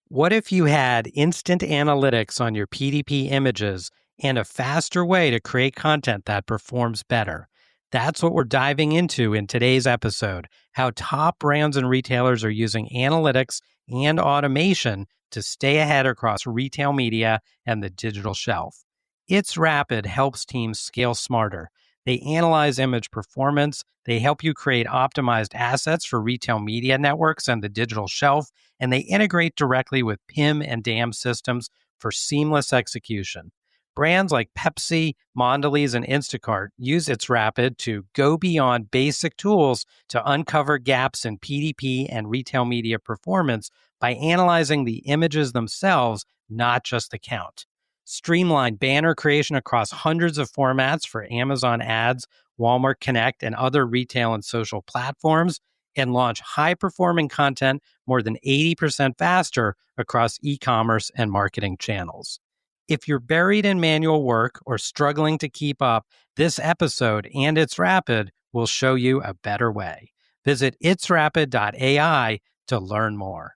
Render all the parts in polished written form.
What if you had instant analytics on your PDP images and a faster way to create content that performs better? That's what we're diving into in today's episode, how top brands and retailers are using analytics and automation to stay ahead across retail media and the digital shelf. It's Rapid helps teams scale smarter. They analyze image performance, they help you create optimized assets for retail media networks and the digital shelf, and they integrate directly with PIM and DAM systems for seamless execution. Brands like Pepsi, Mondelez, and Instacart use its Rapid to go beyond basic tools to uncover gaps in PDP and retail media performance by analyzing the images themselves, not just the count. Streamline banner creation across hundreds of formats for Amazon Ads, Walmart Connect, and other retail and social platforms, and launch high-performing content more than 80% faster across e-commerce and marketing channels. If you're buried in manual work or struggling to keep up, this episode and It's Rapid will show you a better way. Visit itsrapid.ai to learn more.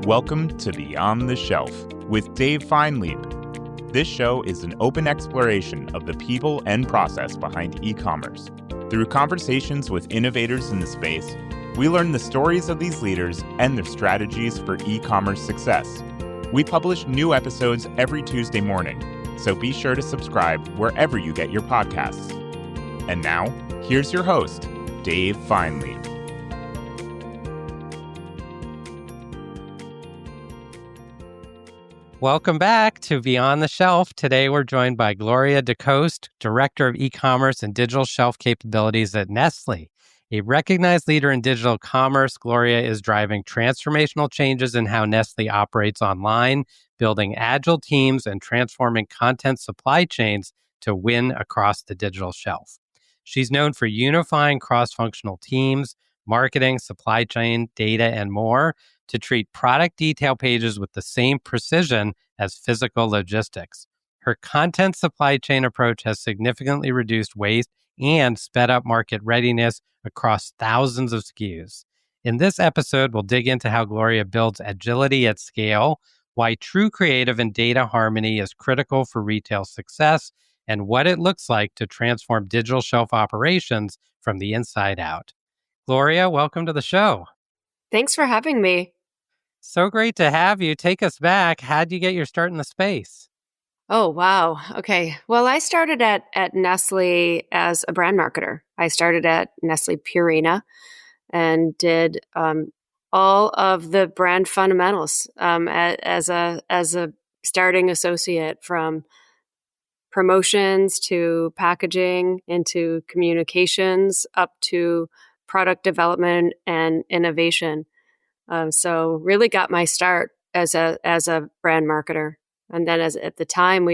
Welcome to Beyond the Shelf with Dave Feinlieb. This show is an open exploration of the people and process behind e-commerce. Through conversations with innovators in the space, we learn the stories of these leaders and their strategies for e-commerce success. We publish new episodes every Tuesday morning, so be sure to subscribe wherever you get your podcasts. And now, here's your host, Dave Feinlieb. Welcome back to Beyond the Shelf. Today we're joined by Gloria DeCoste, Director of E-commerce and Digital Shelf Capabilities at Nestlé. A recognized leader in digital commerce, Gloria is driving transformational changes in how Nestlé operates online, building agile teams and transforming content supply chains to win across the digital shelf. She's known for unifying cross-functional teams, marketing, supply chain, data, and more to treat product detail pages with the same precision as physical logistics. Her content supply chain approach has significantly reduced waste and sped up market readiness across thousands of SKUs. In this episode, we'll dig into how Gloria builds agility at scale, why true creative and data harmony is critical for retail success, and what it looks like to transform digital shelf operations from the inside out. Gloria, welcome to the show. Thanks for having me. So great to have you. Take us back. How'd you get your start in the space? Oh, wow. Okay. Well, I started at Nestlé as a brand marketer. I started at Nestlé Purina and did all of the brand fundamentals as a starting associate, from promotions to packaging into communications up to product development and innovation. So really got my start as a brand marketer. And then at the time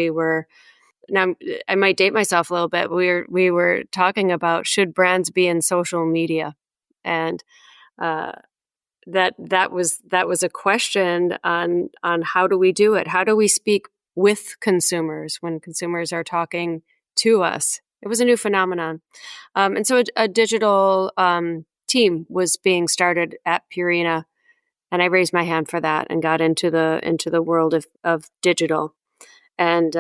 now I might date myself a little bit, we were talking about, should brands be in social media? And that was a question on how do we do it? How do we speak with consumers when consumers are talking to us? It was a new phenomenon. And so a digital team was being started at Purina. And I raised my hand for that and got into the world of digital, and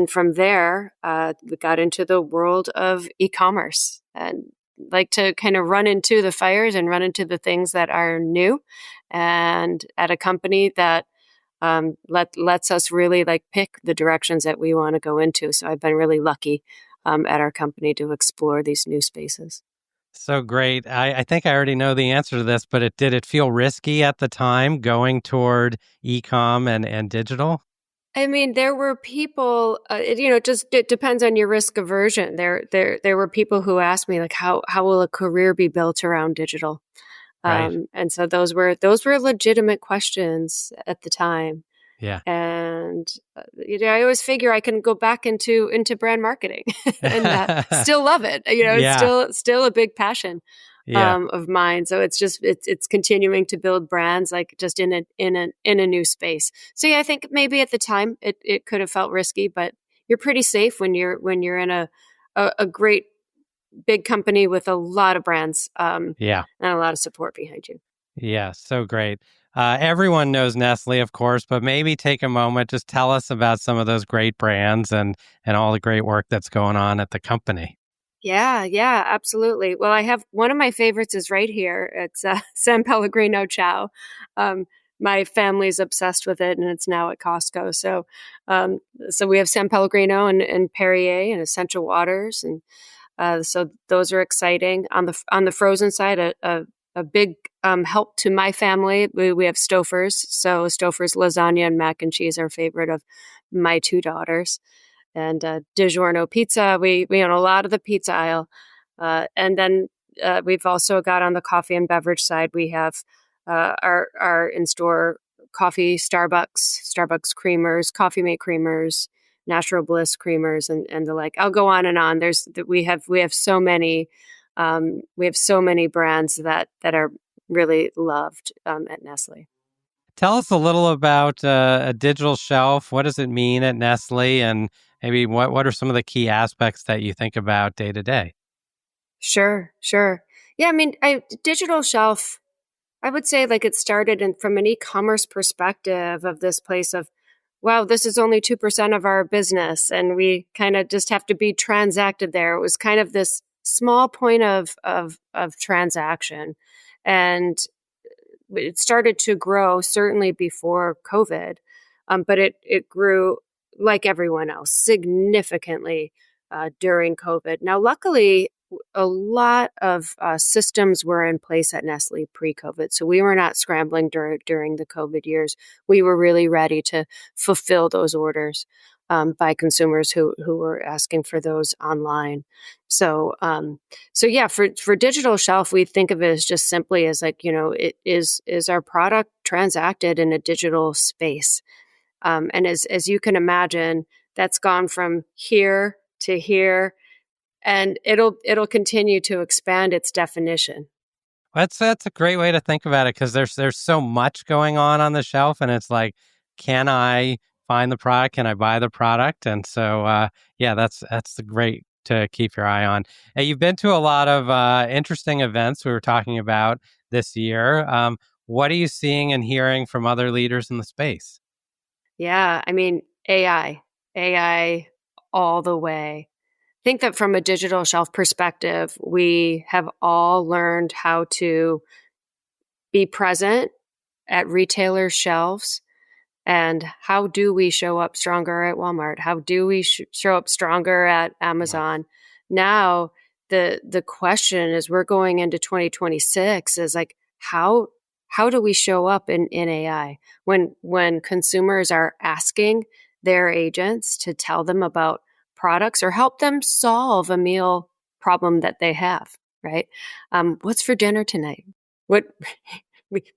from there we got into the world of e-commerce, and like to kind of run into the fires and run into the things that are new, and at a company that lets us really like pick the directions that we want to go into. So I've been really lucky at our company to explore these new spaces. So great. I think I already know the answer to this, but did it feel risky at the time going toward e-com and digital? I mean, there were people, it depends on your risk aversion. There were people who asked me, like, how will a career be built around digital? Right. And so those were legitimate questions at the time. Yeah. And I always figure I can go back into brand marketing and still love it. It's still a big passion of mine. So it's continuing to build brands, like just in a new space. So yeah, I think maybe at the time it could have felt risky, but you're pretty safe when you're in a great big company with a lot of brands, Yeah. and a lot of support behind you. Yeah, so great. Everyone knows Nestle, of course, but maybe take a moment, just tell us about some of those great brands and all the great work that's going on at the company. Yeah, absolutely. Well, I have one of my favorites is right here. It's San Pellegrino Ciao. Um, my family's obsessed with it, and it's now at Costco. So we have San Pellegrino and Perrier and Essential Waters, and so those are exciting. On the frozen side, a big help to my family. We have Stouffer's. So Stouffer's lasagna and mac and cheese are a favorite of my two daughters. And DiGiorno pizza, we own a lot of the pizza aisle. And then we've also got on the coffee and beverage side, we have our in-store coffee, Starbucks creamers, Coffee Mate creamers, Natural Bliss creamers, and the like. I'll go on and on. We have so many brands that are really loved at Nestle. Tell us a little about a digital shelf. What does it mean at Nestle? And maybe what are some of the key aspects that you think about day to day? Sure. Yeah, I mean, digital shelf, I would say like it started from an e-commerce perspective of this place of, wow, this is only 2% of our business and we kind of just have to be transacted there. It was kind of this small point of transaction. And it started to grow certainly before COVID, but it grew like everyone else significantly during COVID. Now, luckily, a lot of systems were in place at Nestle pre-COVID, so we were not scrambling during the COVID years. We were really ready to fulfill those orders by consumers who were asking for those online. So yeah, for digital shelf, we think of it as just simply as like, it is our product transacted in a digital space. And as you can imagine, that's gone from here to here, and it'll continue to expand its definition. That's a great way to think about it because there's so much going on the shelf, and it's like, can I find the product? Can I buy the product? And so, yeah, that's the great to keep your eye on. And you've been to a lot of interesting events we were talking about this year. What are you seeing and hearing from other leaders in the space? Yeah, I mean, AI all the way. I think that from a digital shelf perspective, we have all learned how to be present at retailers' shelves. And how do we show up stronger at Walmart? How do we show up stronger at Amazon? Now, the question as we're going into 2026 is like, how do we show up in AI when consumers are asking their agents to tell them about products or help them solve a meal problem that they have, right? What's for dinner tonight? What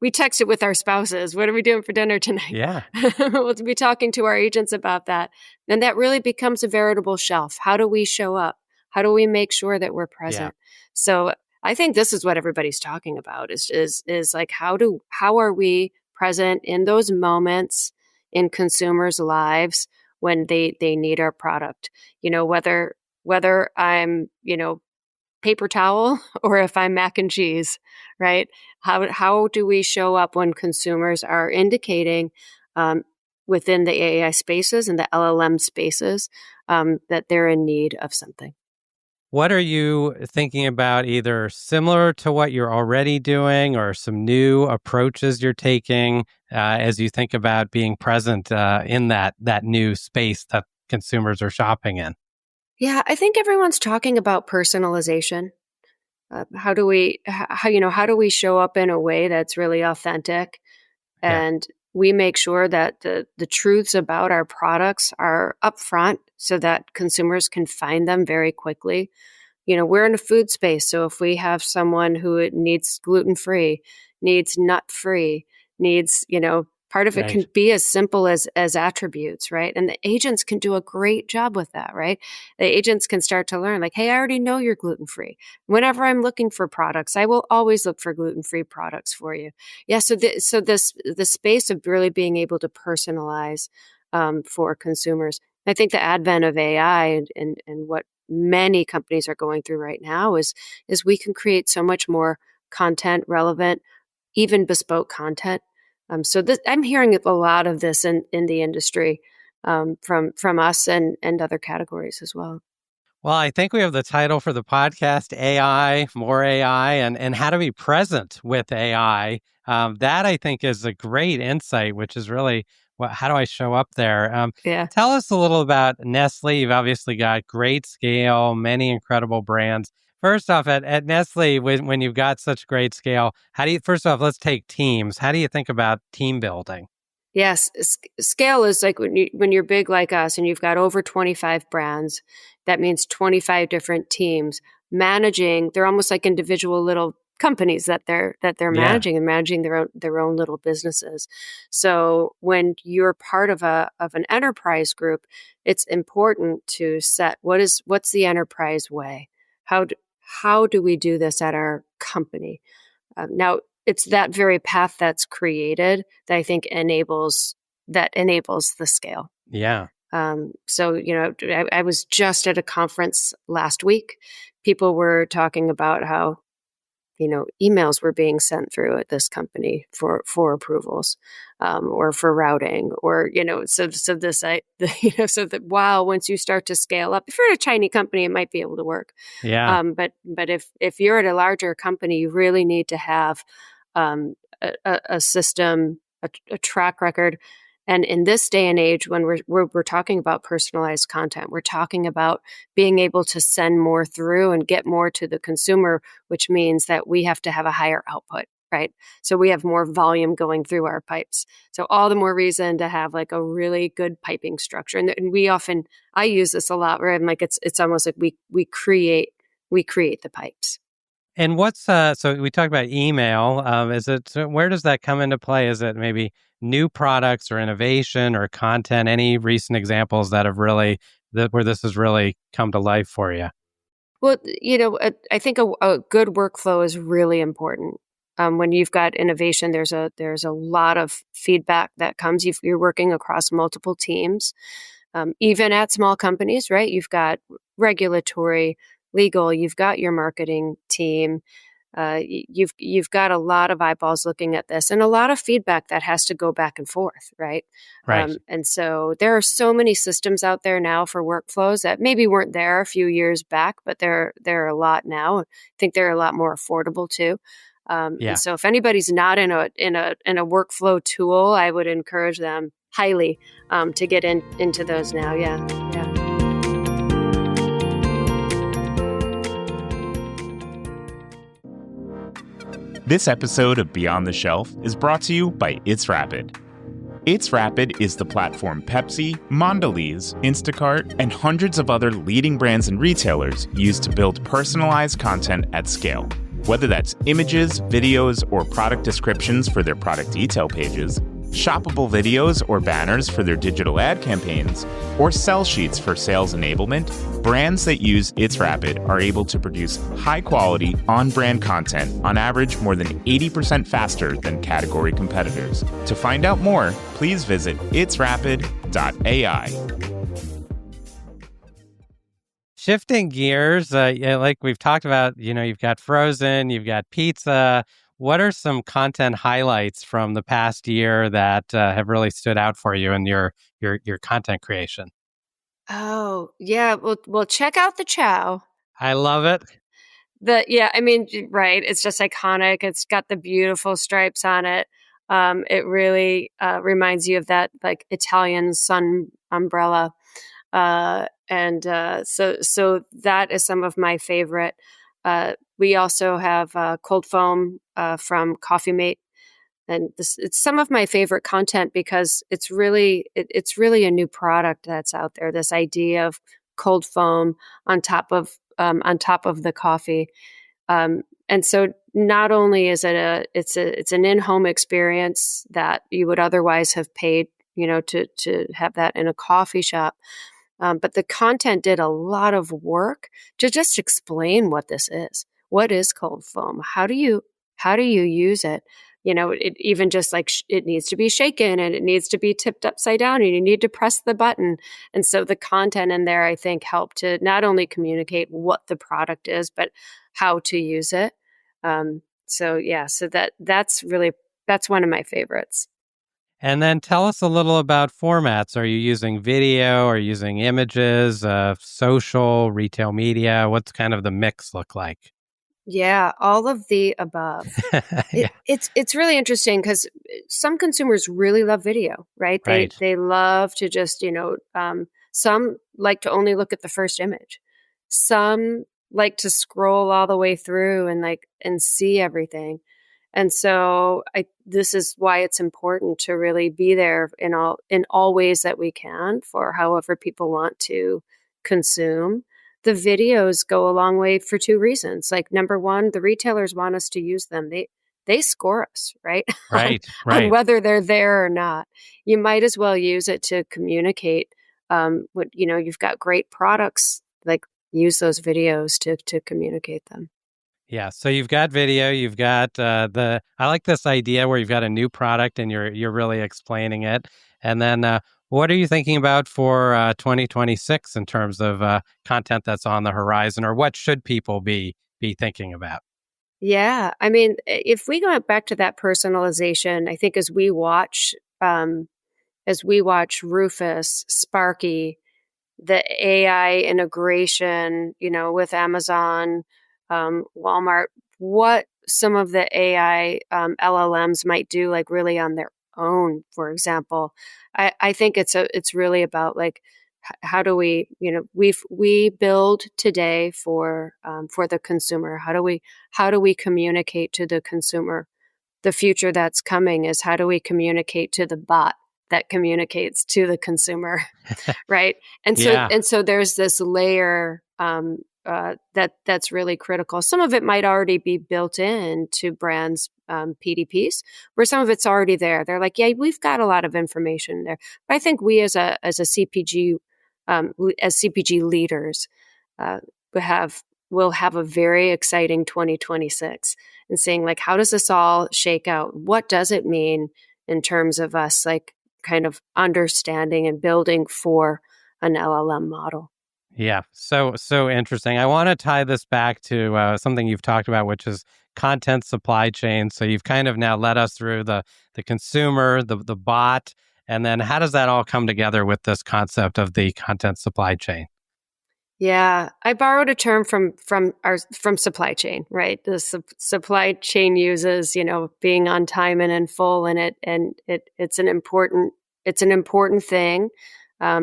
we text it with our spouses. What are we doing for dinner tonight? Yeah. We'll be talking to our agents about that. And that really becomes a veritable shelf. How do we show up? How do we make sure that we're present? Yeah. So I think this is what everybody's talking about is like, how are we present in those moments in consumers' lives when they need our product? Whether I'm, paper towel or if I'm mac and cheese, right? How do we show up when consumers are indicating within the AI spaces and the LLM spaces that they're in need of something? What are you thinking about, either similar to what you're already doing or some new approaches you're taking as you think about being present in that new space that consumers are shopping in? Yeah, I think everyone's talking about personalization. How do we show up in a way that's really authentic, and we make sure that the truths about our products are upfront so that consumers can find them very quickly. We're in a food space, so if we have someone who needs gluten-free, needs nut-free, needs, part of it can be as simple as attributes, right? And the agents can do a great job with that, right? The agents can start to learn like, hey, I already know you're gluten-free. Whenever I'm looking for products, I will always look for gluten-free products for you. Yeah. So the space of really being able to personalize for consumers. I think the advent of AI and what many companies are going through right now is we can create so much more content, relevant, even bespoke content. I'm hearing a lot of this in the industry from us and other categories as well. Well, I think we have the title for the podcast, AI, more AI, and how to be present with AI. That I think is a great insight, which is really how do I show up there? Yeah. Tell us a little about Nestle. You've obviously got great scale, many incredible brands. First off, at Nestle, when you've got such great scale, first off, let's take teams. How do you think about team building? Yes, scale is like when you're big like us and you've got over 25 brands, that means 25 different teams managing. They're almost like individual little companies that they're managing and managing their own little businesses. So when you're part of an enterprise group, it's important to set what's the enterprise way? How do we do this at our company? Now, it's that very path that's created that I think enables the scale. Yeah. So, I was just at a conference last week. People were talking about how, emails were being sent through at this company for approvals, or for routing, or, so that wow, once you start to scale up, if you're at a tiny company, it might be able to work. Yeah. But if you're at a larger company, you really need to have a system, a track record. And in this day and age, when we're talking about personalized content, we're talking about being able to send more through and get more to the consumer, which means that we have to have a higher output, right? So we have more volume going through our pipes. So all the more reason to have like a really good piping structure. And I use this a lot where I'm like, it's almost like we create the pipes. And so we talked about email. Where does that come into play? Is it maybe new products or innovation or content? Any recent examples that have where this has really come to life for you? Well, I think a good workflow is really important. When you've got innovation, there's a lot of feedback that comes. You're working across multiple teams, even at small companies, right? You've got regulatory, legal, you've got your marketing team, you've got a lot of eyeballs looking at this and a lot of feedback that has to go back and forth, right? Right. And so there are so many systems out there now for workflows that maybe weren't there a few years back, but there are a lot now. I think they're a lot more affordable too. And so if anybody's not in a workflow tool, I would encourage them highly to get into those now. Yeah. This episode of Beyond the Shelf is brought to you by It's Rapid. It's Rapid is the platform Pepsi, Mondelez, Instacart, and hundreds of other leading brands and retailers use to build personalized content at scale. Whether that's images, videos, or product descriptions for their product detail pages, shoppable videos or banners for their digital ad campaigns, or sell sheets for sales enablement, brands that use It's Rapid are able to produce high-quality, on-brand content on average more than 80% faster than category competitors. To find out more, please visit itsrapid.ai. Shifting gears, like we've talked about, you've got frozen, you've got pizza. What are some content highlights from the past year that have really stood out for you in your content creation? Oh, yeah. Well, check out the chow. I love it. Right. It's just iconic. It's got the beautiful stripes on it. It really reminds you of that like Italian sun umbrella. So that is some of my favorite. We also have cold foam from Coffee Mate, and it's some of my favorite content because it's really a new product that's out there. This idea of cold foam on top of the coffee, and so not only is it's an in-home experience that you would otherwise have paid to have that in a coffee shop. But the content did a lot of work to just explain what this is. What is cold foam? How do you use it? it even just like it needs to be shaken and it needs to be tipped upside down and you need to press the button. And so the content in there, I think, help to not only communicate what the product is, but how to use it. So that's one of my favorites. And then tell us a little about formats. Are you using video? Are you using images, social, retail media? What's kind of the mix look like? Yeah, all of the above. Yeah, It's really interesting because some consumers really love video, right? right. They love to just some like to only look at the first image. Some like to scroll all the way through and see everything. And so this is why it's important to really be there in all ways that we can for however people want to consume. The videos go a long way for two reasons. Like number one, the retailers want us to use them. They score us, right? on, Right, on right. whether they're there or not. You might as well use it to communicate what you've got great products, like use those videos to communicate them. Yeah, so you've got video, you've got I like this idea where you've got a new product and you're really explaining it. And then what are you thinking about for 2026 in terms of content that's on the horizon, or what should people be thinking about? Yeah, I mean, if we go back to that personalization, I think as we watch Rufus, Sparky, the AI integration, with Amazon, Walmart, what some of the AI LLMs might do, like really on their own, for example. I think it's really about like how do we, we build today for the consumer. How do we communicate to the consumer? The future that's coming is how do we communicate to the bot that communicates to the consumer, right? And so Yeah, and so there's this layer that's really critical. Some of it might already be built in to brands PDPs, where some of it's already there. They're like, yeah, we've got a lot of information there. But I think we as a CPG as CPG leaders uh, will have a very exciting 2026 and saying like, how does this all shake out? What does it mean in terms of us like kind of understanding and building for an LLM model? yeah. So interesting. I want to tie this back to something you've talked about, which is content supply chain. So you've kind of now led us through the consumer, the bot, and then how does that all come together with this concept of the content supply chain? Yeah, I borrowed a term from supply chain, right? The supply chain uses, being on time and in full, and it's an important thing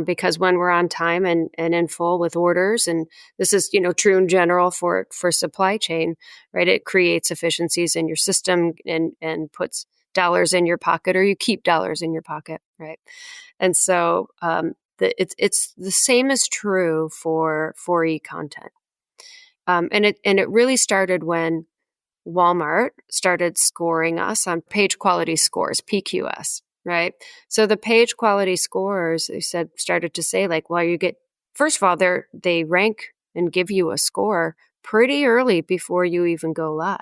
because when we're on time and in full with orders, and this is true in general for supply chain, right? It creates efficiencies in your system and puts dollars in your pocket, or you keep dollars in your pocket, right? And so it's the same is true for e-content. And it really started when Walmart started scoring us on page quality scores, PQS, right? So the page quality scores, they started to say like, well, first of all, they rank and give you a score pretty early before you even go live.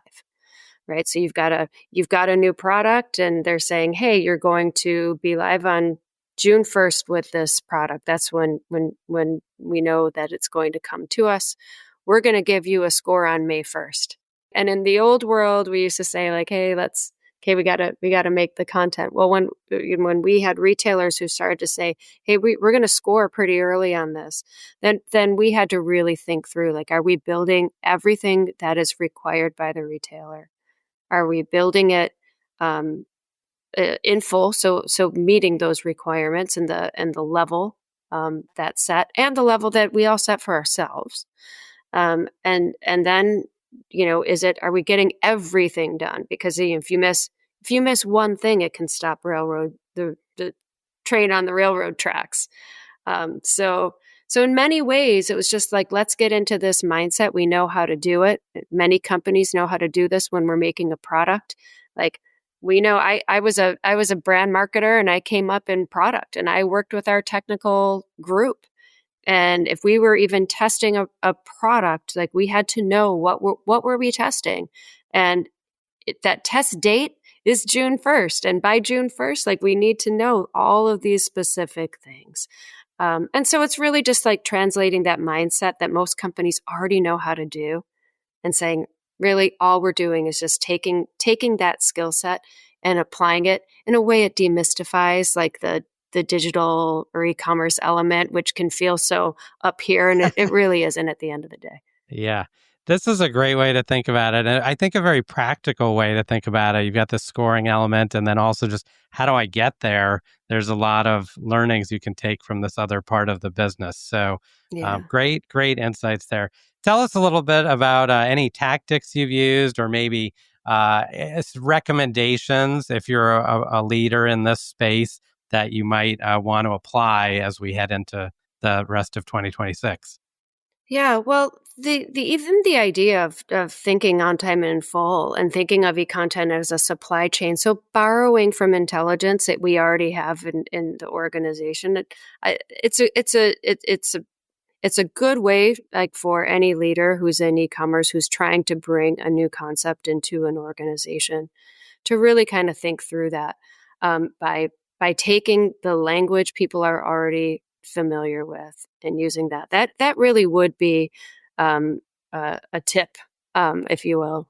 Right. So you've got a new product and they're saying, hey, you're going to be live on June 1st with this product. That's when we know that it's going to come to us. We're going to give you a score on May 1st. And in the old world, we used to say like, hey, we got to make the content. Well, when we had retailers who started to say, hey, we're going to score pretty early on this, then we had to really think through, like, are we building everything that is required by the retailer? Are we building it in full? So meeting those requirements and the level that's set, and the level that we all set for ourselves. And then are we getting everything done? Because if you miss one thing, it can stop the train on the railroad tracks. So in many ways, it was just like, let's get into this mindset. We know how to do it. Many companies know how to do this when we're making a product. Like we know I was a brand marketer and I came up in product and I worked with our technical group. And if we were even testing a product, like we had to know what were we testing. And that test date is June 1st. And by June 1st, like we need to know all of these specific things. And so it's really just like translating that mindset that most companies already know how to do and saying, really, all we're doing is just taking that skill set and applying it in a way it demystifies like the digital or e-commerce element, which can feel so up here. And it really isn't at the end of the day. Yeah. This is a great way to think about it. And I think a very practical way to think about it. You've got the scoring element, and then also just how do I get there? There's a lot of learnings you can take from this other part of the business. So great insights there. Tell us a little bit about any tactics you've used, or maybe recommendations if you're a leader in this space that you might want to apply as we head into the rest of 2026. Yeah, well, the even the idea of thinking on time and in full and thinking of e-content as a supply chain, so borrowing from intelligence that we already have in the organization, it's a good way, like for any leader who's in e-commerce who's trying to bring a new concept into an organization, to really kind of think through that by taking the language people are already familiar with and using that really would be a tip, if you will.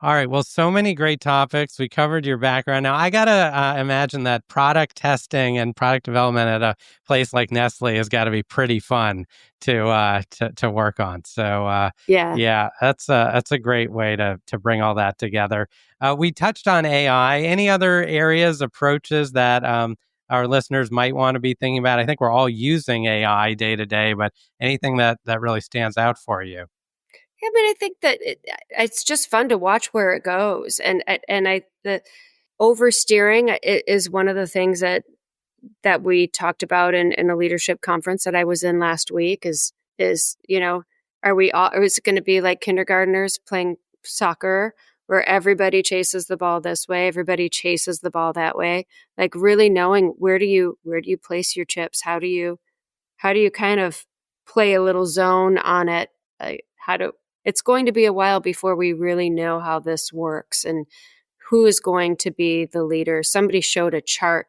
All right. Well, so many great topics. We covered your background. Now, I got to imagine that product testing and product development at a place like Nestlé has got to be pretty fun to work on. So, yeah, that's a great way to bring all that together. We touched on AI. Any other areas, approaches that our listeners might want to be thinking about? I think we're all using AI day to day, but anything that really stands out for you? Yeah, but I think that it's just fun to watch where it goes, and the oversteering is one of the things that we talked about in a leadership conference that I was in last week. Is are we all? Or is it going to be like kindergartners playing soccer, where everybody chases the ball this way, everybody chases the ball that way? Like really knowing where do you place your chips? How do you kind of play a little zone on it? It's going to be a while before we really know how this works and who is going to be the leader. Somebody showed a chart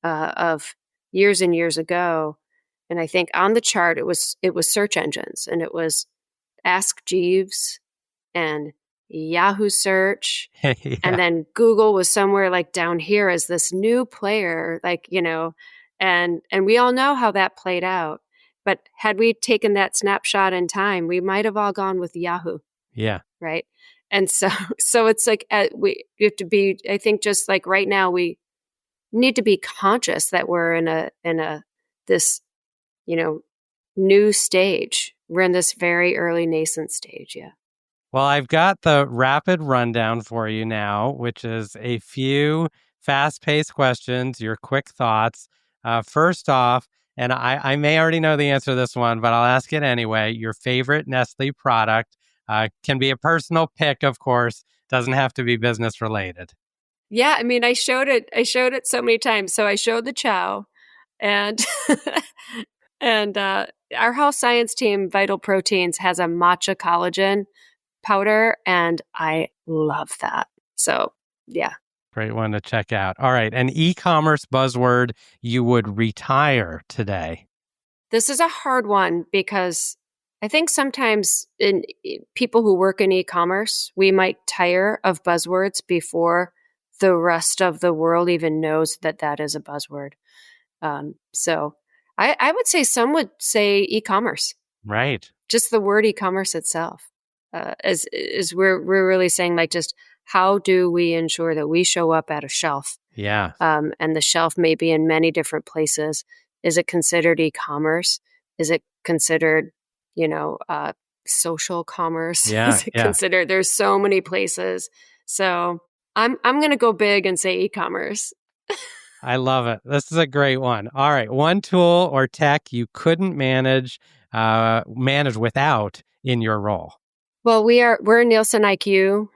of years and years ago, and I think on the chart it was search engines, and it was Ask Jeeves and Yahoo Search, Yeah. and then Google was somewhere like down here as this new player, and we all know how that played out. But had we taken that snapshot in time, we might have all gone with Yahoo. Yeah. Right. And so it's like you have to be, I think just like right now, we need to be conscious that we're in this, new stage. We're in this very early nascent stage. Yeah. Well, I've got the rapid rundown for you now, which is a few fast-paced questions, your quick thoughts. First off, and I may already know the answer to this one, but I'll ask it anyway. Your favorite Nestle product can be a personal pick, of course. Doesn't have to be business related. Yeah, I mean, I showed it so many times. So I showed the chow, and and our health science team, Vital Proteins, has a matcha collagen powder, and I love that. So yeah. Great one to check out. All right. An e-commerce buzzword you would retire today. This is a hard one because I think sometimes in people who work in e-commerce, we might tire of buzzwords before the rest of the world even knows that is a buzzword. So I would say some would say e-commerce. Right. Just the word e-commerce itself. As we're really saying, like, just how do we ensure that we show up at a shelf? Yeah. And the shelf may be in many different places. Is it considered e-commerce? Is it considered, social commerce? Yeah. Is it considered? There's so many places. So I'm going to go big and say e-commerce. I love it. This is a great one. All right. One tool or tech you couldn't manage without in your role. Well, we're a Nielsen IQ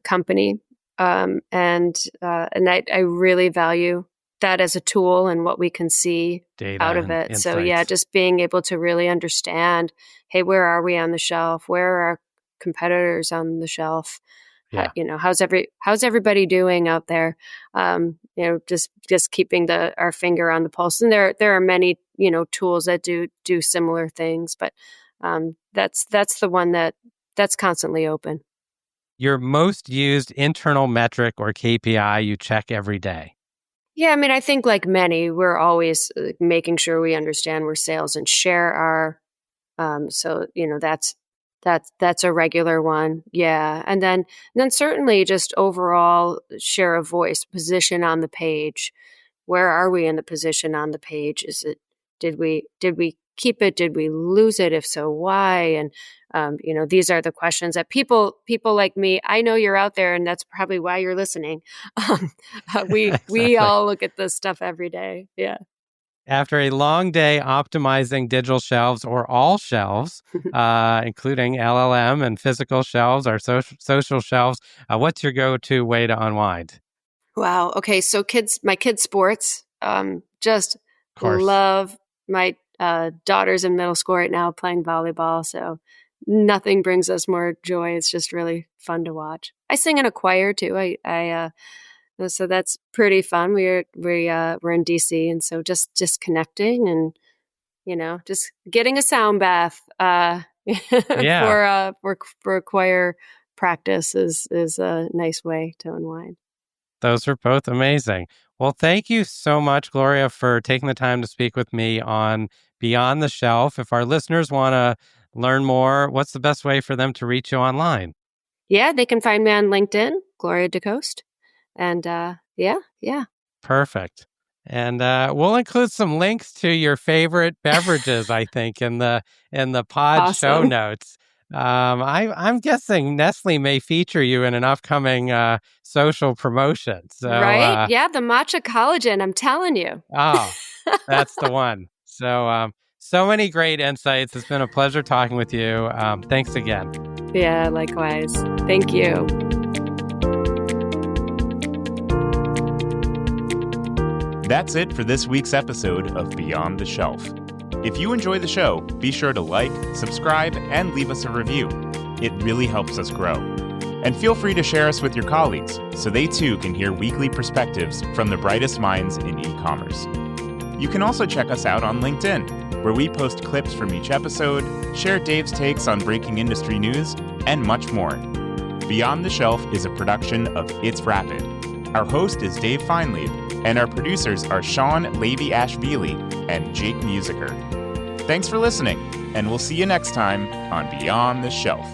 company, and I really value that as a tool and what we can see data out of it. Insights. So yeah, just being able to really understand, hey, where are we on the shelf? Where are our competitors on the shelf? Yeah. How's everybody doing out there? Just keeping our finger on the pulse. And there are many, tools that do similar things, but that's the one that's constantly open. Your most used internal metric or KPI you check every day? Yeah, I mean, I think like many, we're always making sure we understand where sales and share are. So that's a regular one. Yeah, and then certainly just overall share of voice, position on the page. Where are we in the position on the page? Did we keep it? Did we lose it? If so, why? And these are the questions that people like me, I know you're out there, and that's probably why you're listening. We Exactly. all look at this stuff every day. Yeah. After a long day optimizing digital shelves or all shelves, including LLM and physical shelves or social shelves, what's your go-to way to unwind? Wow. Okay. So my kids' sports, just Of course. love my daughter's in middle school right now playing volleyball. So nothing brings us more joy. It's just really fun to watch. I sing in a choir too. So that's pretty fun. We're in DC, and so just connecting and just getting a sound bath Yeah, for choir practice is a nice way to unwind. those are both amazing. Well, thank you so much, Gloria, for taking the time to speak with me on Beyond the Shelf. If our listeners want to learn more, what's the best way for them to reach you online? Yeah, they can find me on LinkedIn, Gloria DeCoste. And yeah. Perfect. And we'll include some links to your favorite beverages, I think, in the pod show Awesome. notes. I'm guessing Nestle may feature you in an upcoming social promotion. So, Right? Yeah, the matcha collagen, I'm telling you. oh, that's the one. So, so many great insights. It's been a pleasure talking with you. Thanks again. Yeah, likewise. Thank you. That's it for this week's episode of Beyond the Shelf. If you enjoy the show, be sure to like, subscribe, and leave us a review. It really helps us grow. And feel free to share us with your colleagues so they too can hear weekly perspectives from the brightest minds in e-commerce. You can also check us out on LinkedIn, where we post clips from each episode, share Dave's takes on breaking industry news, and much more. Beyond the Shelf is a production of It's Rapid. Our host is Dave Feinlieb, and our producers are Sean Levy-Ashvili and Jake Musiker. Thanks for listening, and we'll see you next time on Beyond the Shelf.